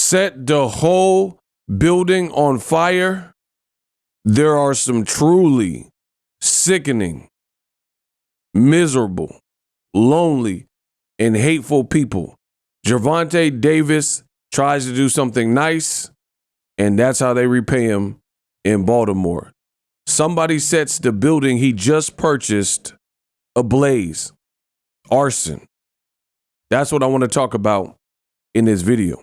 set the whole building on fire, there are some truly sickening, miserable, lonely, and hateful people. Gervonta Davis tries to do something nice, and that's how they repay him in Baltimore. Somebody sets the building he just purchased ablaze. Arson. That's what I want to talk about in this video.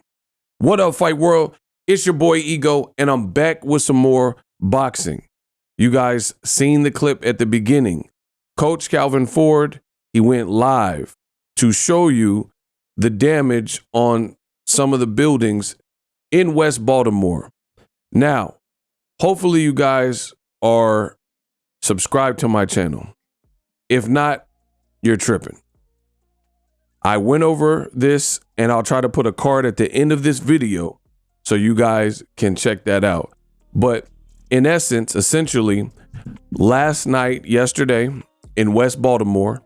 What up, Fight World? It's your boy Ego, and I'm back with some more boxing. You guys seen the clip at the beginning. Coach Calvin Ford, he went live to show you the damage on some of the buildings in West Baltimore. Now, hopefully you guys are subscribed to my channel. If not, you're tripping. I went over this, and I'll try to put a card at the end of this video so you guys can check that out. But in essence, essentially, last night, yesterday, in West Baltimore,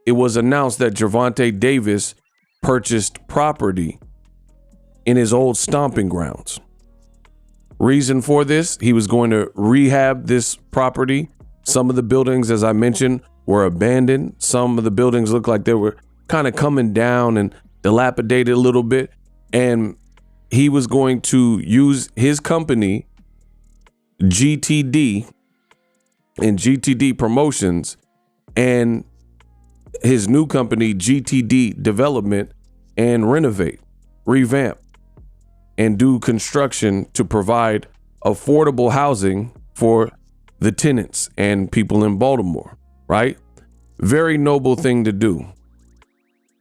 it was announced that Gervonta Davis purchased property in his old stomping grounds. Reason for this, he was going to rehab this property. Some of the buildings, as I mentioned, were abandoned. Some of the buildings looked like they were kind of coming down and dilapidated a little bit. And he was going to use his company, GTD, and GTD Promotions, and his new company, GTD Development, and renovate, revamp, and do construction to provide affordable housing for the tenants and people in Baltimore, right? Very noble thing to do.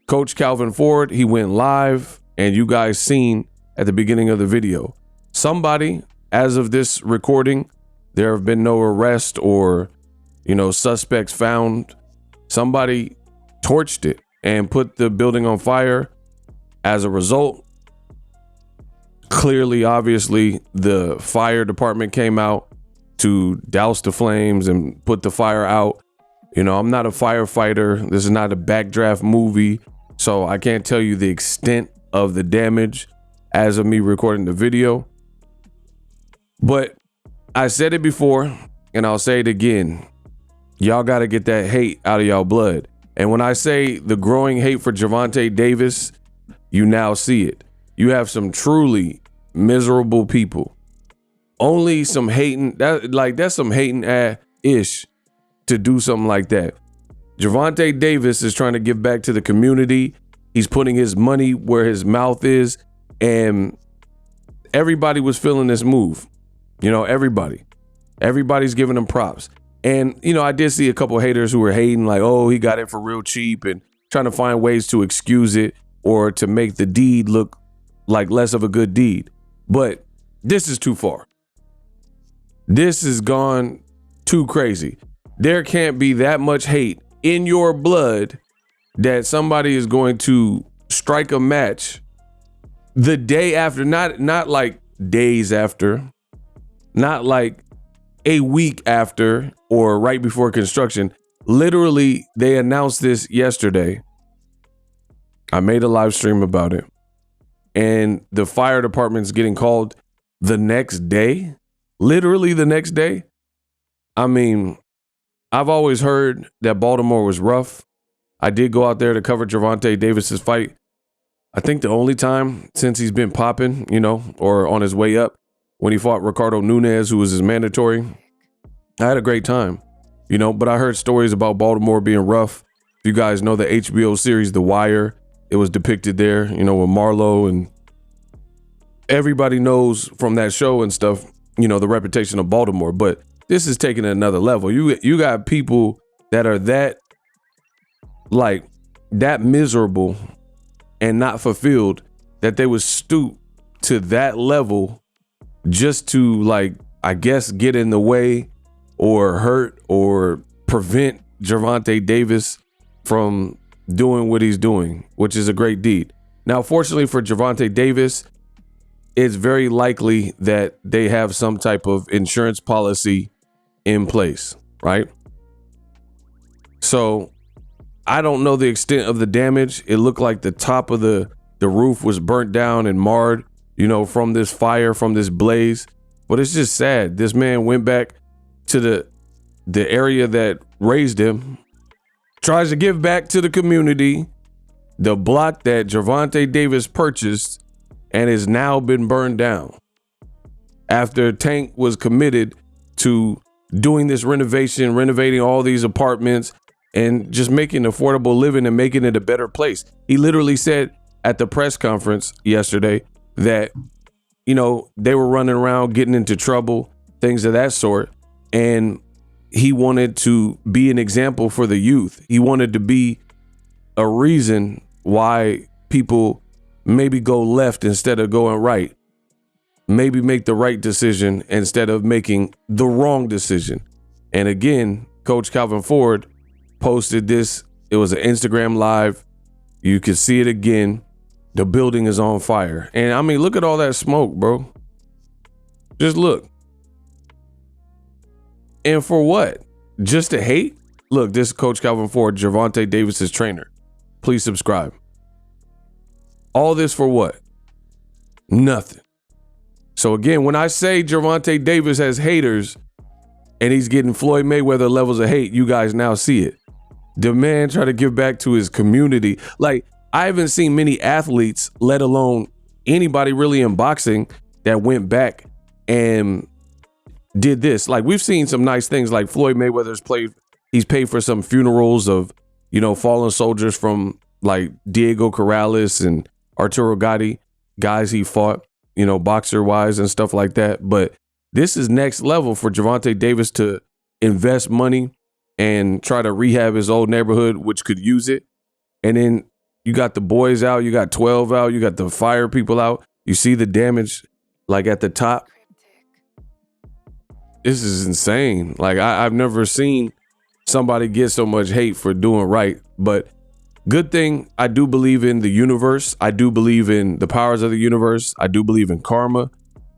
Coach Calvin Ford, he went live, and you guys seen at the beginning of the video. Somebody, as of this recording, there have been no arrest or, suspects found. Somebody torched it and put the building on fire. As a result, clearly, obviously, the fire department came out to douse the flames and put the fire out. I'm not a firefighter. This is not a backdraft movie, so I can't tell you the extent of the damage as of me recording the video. But I said it before, and I'll say it again. Y'all got to get that hate out of y'all blood. And when I say the growing hate for Gervonta Davis, you now see it. You have some truly miserable people. Only some hating, that's some hating ish to do something like that. Gervonta Davis is trying to give back to the community. He's putting his money where his mouth is, and everybody was feeling this move. Everybody's giving him props. And, I did see a couple haters who were hating like, oh, he got it for real cheap, and trying to find ways to excuse it or to make the deed look like less of a good deed. But this is too far. This has gone too crazy. There can't be that much hate in your blood that somebody is going to strike a match the day after, not like days after, not like a week after or right before construction. Literally, they announced this yesterday. I made a live stream about it, and the fire department's getting called the next day, literally the next day. I mean, I've always heard that Baltimore was rough. I did go out there to cover Gervonta Davis's fight. I think the only time since he's been popping, or on his way up, when he fought Ricardo Nunes, who was his mandatory. I had a great time, but I heard stories about Baltimore being rough. If you guys know the HBO series, The Wire, it was depicted there, with Marlo, and everybody knows from that show and stuff, the reputation of Baltimore. But this is taking it another level. You got people that are that miserable and not fulfilled that they would stoop to that level just to, I guess, get in the way or hurt or prevent Gervonta Davis from doing what he's doing, which is a great deed. Now, fortunately for Gervonta Davis, it's very likely that they have some type of insurance policy in place, right? So I don't know the extent of the damage. It looked like the top of the roof was burnt down and marred from this fire, from this blaze. But it's just sad. This man went back to the area that raised him, tries to give back to the community, the block that Gervonta Davis purchased and has now been burned down after Tank was committed to doing this renovation, renovating all these apartments and just making affordable living and making it a better place. He literally said at the press conference yesterday that, they were running around getting into trouble, things of that sort. And he wanted to be an example for the youth. He wanted to be a reason why people maybe go left instead of going right. Maybe make the right decision instead of making the wrong decision. And again, Coach Calvin Ford posted this. It was an Instagram live. You could see it again. The building is on fire. And I mean, look at all that smoke, bro. Just look. And for what? Just to hate? Look, this is Coach Calvin Ford, Gervonta Davis's trainer. Please subscribe. All this for what? Nothing. So again, when I say Gervonta Davis has haters and he's getting Floyd Mayweather levels of hate, you guys now see it. The man try to give back to his community. Like, I haven't seen many athletes, let alone anybody really in boxing, that went back and did this. Like, we've seen some nice things, like Floyd Mayweather's he's paid for some funerals of, fallen soldiers from like Diego Corrales and Arturo Gatti, guys he fought, boxer wise and stuff like that. But this is next level for Gervonta Davis to invest money and try to rehab his old neighborhood, which could use it. And then you got the boys out, you got 12 out, you got the fire people out. You see the damage like at the top. This is insane. Like, I've never seen somebody get so much hate for doing right. But good thing, I do believe in the universe. I do believe in the powers of the universe. I do believe in karma.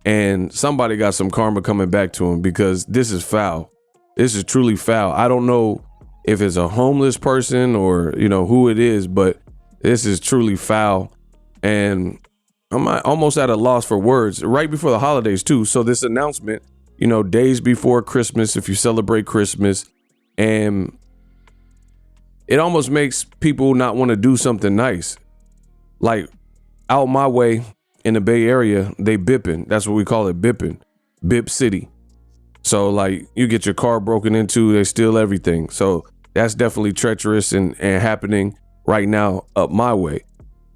And somebody got some karma coming back to him, because this is foul. This is truly foul. I don't know if it's a homeless person or, who it is, but this is truly foul. And I'm almost at a loss for words right before the holidays too. So this announcement, days before Christmas, if you celebrate Christmas, and it almost makes people not want to do something nice. Like, out my way in the Bay Area, they bipping. That's what we call it, bipping. Bip City. So like, you get your car broken into, they steal everything. So that's definitely treacherous and happening right now up my way.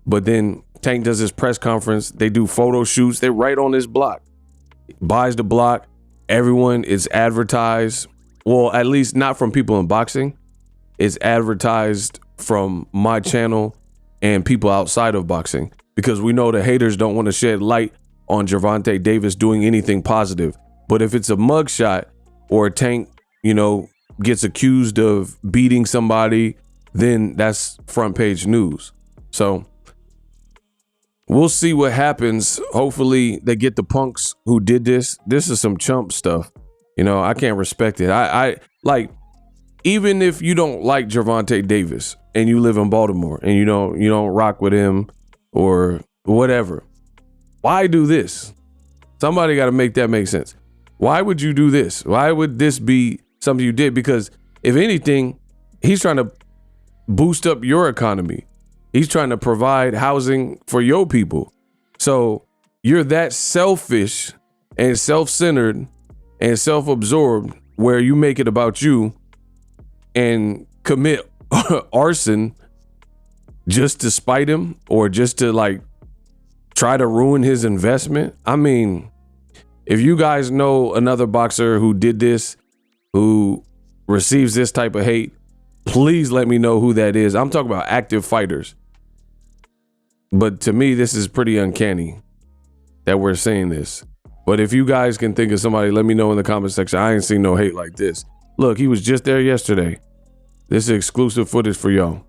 But then Tank does his press conference. They do photo shoots. They're right on this block. Buys the block. Everyone is advertised. Well, at least not from people in boxing. It's advertised from my channel and people outside of boxing, because we know the haters don't want to shed light on Gervonta Davis doing anything positive. But if it's a mugshot or Tank, gets accused of beating somebody, then that's front page news. So we'll see what happens. Hopefully they get the punks who did this. This is some chump stuff. I can't respect it. I like, even if you don't like Gervonta Davis and you live in Baltimore and you don't rock with him or whatever, why do this? Somebody got to make that make sense. Why would you do this? Why would this be something you did? Because if anything, he's trying to boost up your economy. He's trying to provide housing for your people. So you're that selfish and self-centered and self-absorbed where you make it about you and commit arson just to spite him or just to like try to ruin his investment. I mean, if you guys know another boxer who did this, who receives this type of hate, please let me know who that is. I'm talking about active fighters. But to me, this is pretty uncanny that we're saying this. But if you guys can think of somebody, let me know in the comment section. I ain't seen no hate like this. Look, he was just there yesterday. This is exclusive footage for y'all.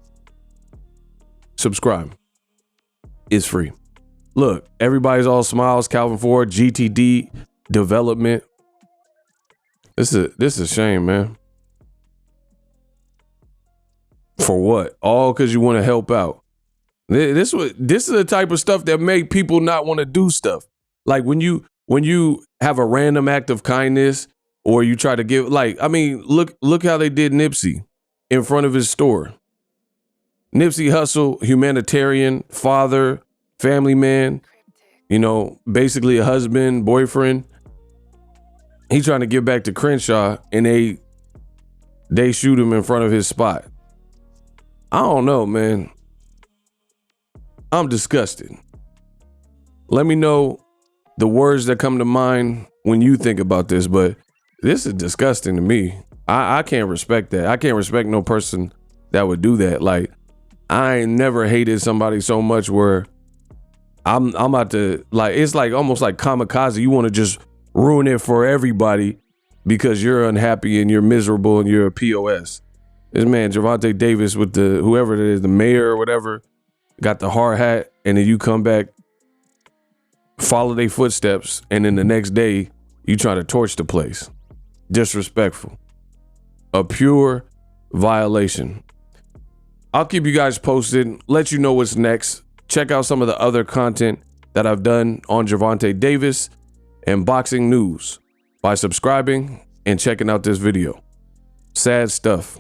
Subscribe. It's free. Look, everybody's all smiles. Calvin Ford, GTD development. This is a shame, man. For what? All because you want to help out. This is the type of stuff that make people not want to do stuff. Like when you have a random act of kindness, or you try to give, like, I mean, look how they did Nipsey in front of his store. Nipsey Hussle, humanitarian, father, family man, you know, basically a husband, boyfriend. He trying to give back to Crenshaw, and they shoot him in front of his spot. I don't know, man. I'm disgusted. Let me know the words that come to mind when you think about this, but this is disgusting to me. I can't respect that. I can't respect no person that would do that. Like, I ain't never hated somebody so much where I'm about to, like, it's like almost like kamikaze. You want to just ruin it for everybody because you're unhappy and you're miserable and you're a POS. This man, Gervonta Davis, with whoever it is, the mayor or whatever, got the hard hat, and then you come back, follow their footsteps, and then the next day you try to torch the place. Disrespectful. A pure violation. I'll keep you guys posted, let you know what's next. Check out some of the other content that I've done on Gervonta Davis and boxing news by subscribing and checking out this video. Sad stuff.